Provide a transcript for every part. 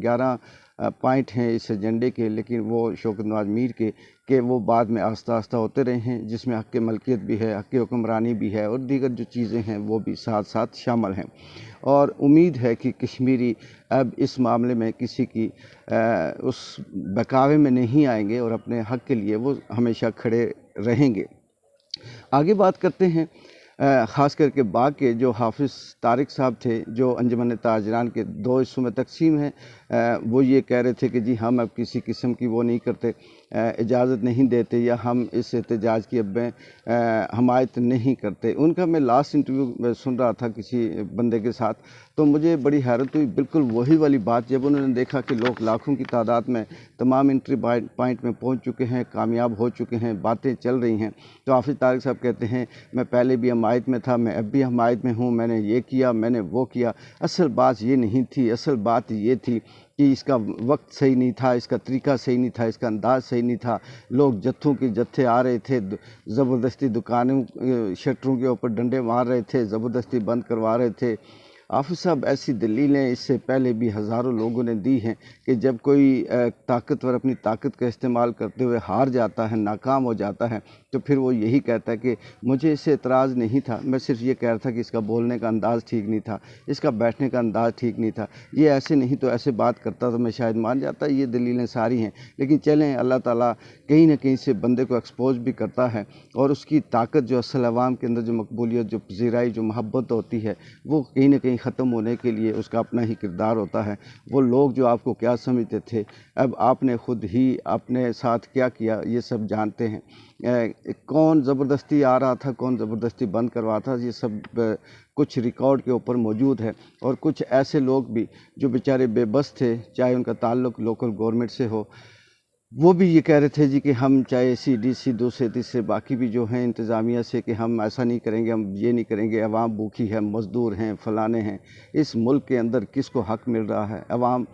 11 point ہیں اس ایجنڈے کے، لیکن وہ شوکت نواز میر کے کہ وہ بعد میں آہستہ آہستہ ہوتے رہے ہیں، جس میں حق ملکیت بھی ہے، حق حکمرانی بھی ہے، اور دیگر جو چیزیں ہیں وہ بھی ساتھ ساتھ شامل ہیں۔ اور امید ہے کہ کشمیری اب اس معاملے میں کسی کی اس بہکاوے میں نہیں آئیں گے اور اپنے حق کے لیے وہ ہمیشہ کھڑے رہیں گے۔ آگے بات کرتے ہیں خاص کر کے باغ کے جو حافظ طارق صاحب تھے، جو انجمن تاجران کے 2 حصوں میں تقسیم ہیں۔ وہ یہ کہہ رہے تھے کہ جی ہم اب کسی قسم کی وہ نہیں کرتے، اجازت نہیں دیتے، یا ہم اس احتجاج کی اب میں حمایت نہیں کرتے۔ ان کا میں لاسٹ انٹرویو سن رہا تھا کسی بندے کے ساتھ، تو مجھے بڑی حیرت ہوئی، بالکل وہی والی بات جب انہوں نے دیکھا کہ لوگ لاکھوں کی تعداد میں تمام انٹری پوائنٹ میں پہنچ چکے ہیں، کامیاب ہو چکے ہیں، باتیں چل رہی ہیں، تو حافظ طارق صاحب کہتے ہیں میں پہلے بھی حمایت میں تھا، میں اب بھی حمایت میں ہوں، میں نے یہ کیا، میں نے وہ کیا۔ اصل بات یہ نہیں تھی، اصل بات یہ تھی کہ اس کا وقت صحیح نہیں تھا، اس کا طریقہ صحیح نہیں تھا، اس کا انداز صحیح نہیں تھا۔ لوگ جتھوں کے جتھے آ رہے تھے، زبردستی دکانوں شٹروں کے اوپر ڈنڈے مار رہے تھے، زبردستی بند کروا رہے تھے۔ حافظ صاحب ایسی دلیلیں اس سے پہلے بھی ہزاروں لوگوں نے دی ہیں کہ جب کوئی طاقتور اپنی طاقت کا استعمال کرتے ہوئے ہار جاتا ہے، ناکام ہو جاتا ہے، تو پھر وہ یہی کہتا ہے کہ مجھے اس سے اعتراض نہیں تھا، میں صرف یہ کہہ رہا تھا کہ اس کا بولنے کا انداز ٹھیک نہیں تھا، اس کا بیٹھنے کا انداز ٹھیک نہیں تھا، یہ ایسے نہیں تو ایسے بات کرتا تو میں شاید مان جاتا۔ یہ دلیلیں ساری ہیں، لیکن چلیں اللہ تعالیٰ کہیں نہ کہیں سے بندے کو ایکسپوز بھی کرتا ہے، اور اس کی طاقت جو اصل عوام کے اندر جو مقبولیت، جو پذیرائی، جو محبت ہوتی ہے، وہ کہیں نہ کہیں ختم ہونے کے لیے اس کا اپنا ہی کردار ہوتا ہے۔ وہ لوگ جو آپ کو کیا سمجھتے تھے، اب آپ نے خود ہی اپنے ساتھ کیا کیا یہ سب جانتے ہیں۔ کون زبردستی آ رہا تھا، کون زبردستی بند کروا تھا، یہ سب کچھ ریکارڈ کے اوپر موجود ہے، اور کچھ ایسے لوگ بھی جو بیچارے بے بس تھے، چاہے ان کا تعلق لوکل گورنمنٹ سے ہو، وہ بھی یہ کہہ رہے تھے جی کہ ہم چاہے سی ڈی سی دوسرے تیسرے باقی بھی جو ہیں انتظامیہ سے کہ ہم ایسا نہیں کریں گے، ہم یہ نہیں کریں گے، عوام بھوکی ہے، مزدور ہیں، فلانے ہیں۔ اس ملک کے اندر کس کو حق مل رہا ہے؟ عوام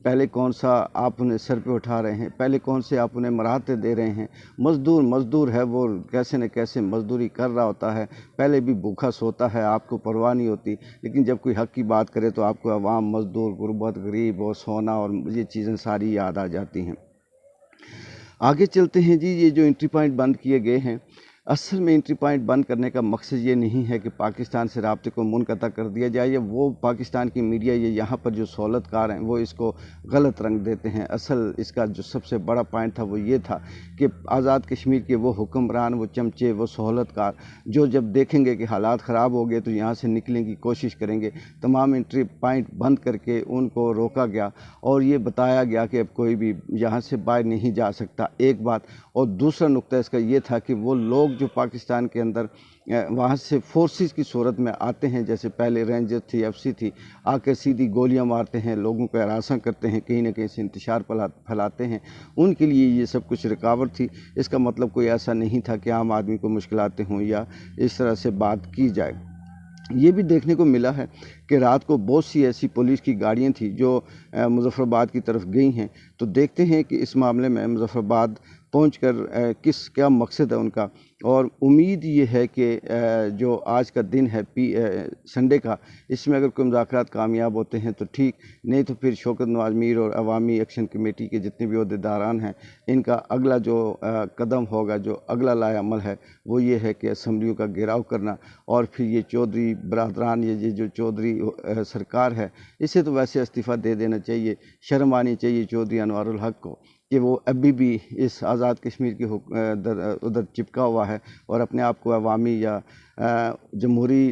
پہلے کون سا آپ انہیں سر پہ اٹھا رہے ہیں، پہلے کون سے آپ انہیں مراتب دے رہے ہیں؟ مزدور ہے، وہ کیسے نہ کیسے مزدوری کر رہا ہوتا ہے، پہلے بھی بھوکا سوتا ہے، آپ کو پرواہ نہیں ہوتی، لیکن جب کوئی حق کی بات کرے تو آپ کو عوام، مزدور، غربت، غریب اور سونا اور یہ چیزیں ساری یاد آ جاتی ہیں۔ آگے چلتے ہیں جی۔ یہ جو انٹری پوائنٹ بند کیے گئے ہیں، اصل میں انٹری پوائنٹ بند کرنے کا مقصد یہ نہیں ہے کہ پاکستان سے رابطے کو منقطع کر دیا جائے، یا وہ پاکستان کی میڈیا یا یہاں پر جو سہولت کار ہیں وہ اس کو غلط رنگ دیتے ہیں۔ اصل اس کا جو سب سے بڑا پوائنٹ تھا وہ یہ تھا کہ آزاد کشمیر کے وہ حکمران، وہ چمچے، وہ سہولت کار جو جب دیکھیں گے کہ حالات خراب ہو گئے تو یہاں سے نکلنے کی کوشش کریں گے، تمام انٹری پوائنٹ بند کر کے ان کو روکا گیا، اور یہ بتایا گیا کہ اب کوئی بھی یہاں سے باہر نہیں جا سکتا، ایک بات۔ اور دوسرا نقطہ اس کا یہ تھا کہ وہ لوگ جو پاکستان کے اندر وہاں سے فورسز کی صورت میں آتے ہیں، جیسے پہلے رینجر تھی، ایف سی تھی، آ کے سیدھی گولیاں مارتے ہیں، لوگوں کو ہراساں کرتے ہیں، کہیں نہ کہیں سے انتشار پھیلاتے ہیں، ان کے لیے یہ سب کچھ رکاوٹ تھی۔ اس کا مطلب کوئی ایسا نہیں تھا کہ عام آدمی کو مشکلات ہوں یا اس طرح سے بات کی جائے۔ یہ بھی دیکھنے کو ملا ہے کہ رات کو بہت سی ایسی پولیس کی گاڑیاں تھیں جو مظفر آباد کی طرف گئی ہیں، تو دیکھتے ہیں کہ اس معاملے میں مظفر آباد پہنچ کر کیا مقصد ہے ان کا، اور امید یہ ہے کہ جو آج کا دن ہے سنڈے کا، اس میں اگر کوئی مذاکرات کامیاب ہوتے ہیں تو ٹھیک، نہیں تو پھر شوکت نواز میر اور عوامی ایکشن کمیٹی کے جتنے بھی عہدیداران ہیں، ان کا اگلا جو قدم ہوگا، جو اگلا لائحہ عمل ہے، وہ یہ ہے کہ اسمبلیوں کا گھیراؤ کرنا، اور پھر یہ چودھری برادران، یہ جو چودھری سرکار ہے، اسے تو ویسے استعفیٰ دے دینا چاہیے۔ شرم آنی چاہیے چودھری انوار الحق کو کہ وہ ابھی بھی اس آزاد کشمیر کے ادھر چپکا ہوا ہے اور اپنے آپ کو عوامی یا جمہوری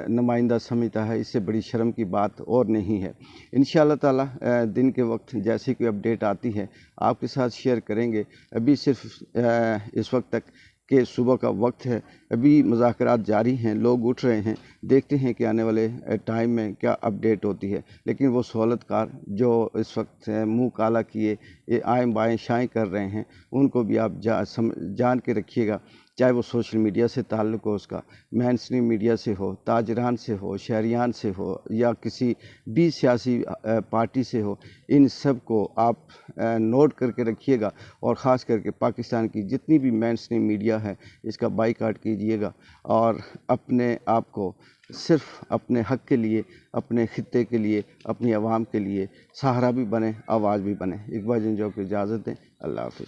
نمائندہ سمجھتا ہے۔ اس سے بڑی شرم کی بات اور نہیں ہے۔ انشاءاللہ تعالی دن کے وقت جیسی کوئی اپڈیٹ آتی ہے آپ کے ساتھ شیئر کریں گے۔ ابھی صرف اس وقت تک کہ صبح کا وقت ہے، ابھی مذاکرات جاری ہیں، لوگ اٹھ رہے ہیں، دیکھتے ہیں کہ آنے والے ٹائم میں کیا اپڈیٹ ہوتی ہے۔ لیکن وہ سہولت کار جو اس وقت منہ کالا کیے آئیں بائیں شائیں کر رہے ہیں، ان کو بھی آپ جان کے رکھیے گا، چاہے وہ سوشل میڈیا سے تعلق ہو، اس کا مین اسٹریم میڈیا سے ہو، تاجران سے ہو، شہریان سے ہو، یا کسی بھی سیاسی پارٹی سے ہو، ان سب کو آپ نوٹ کر کے رکھیے گا، اور خاص کر کے پاکستان کی جتنی بھی مین اسٹریم میڈیا ہے اس کا بائیکاٹ کیجیے گا، اور اپنے آپ کو صرف اپنے حق کے لیے، اپنے خطے کے لیے، اپنی عوام کے لیے سہارا بھی بنے، آواز بھی بنے۔ اقبال جنجو کو اجازت دیں، اللہ حافظ۔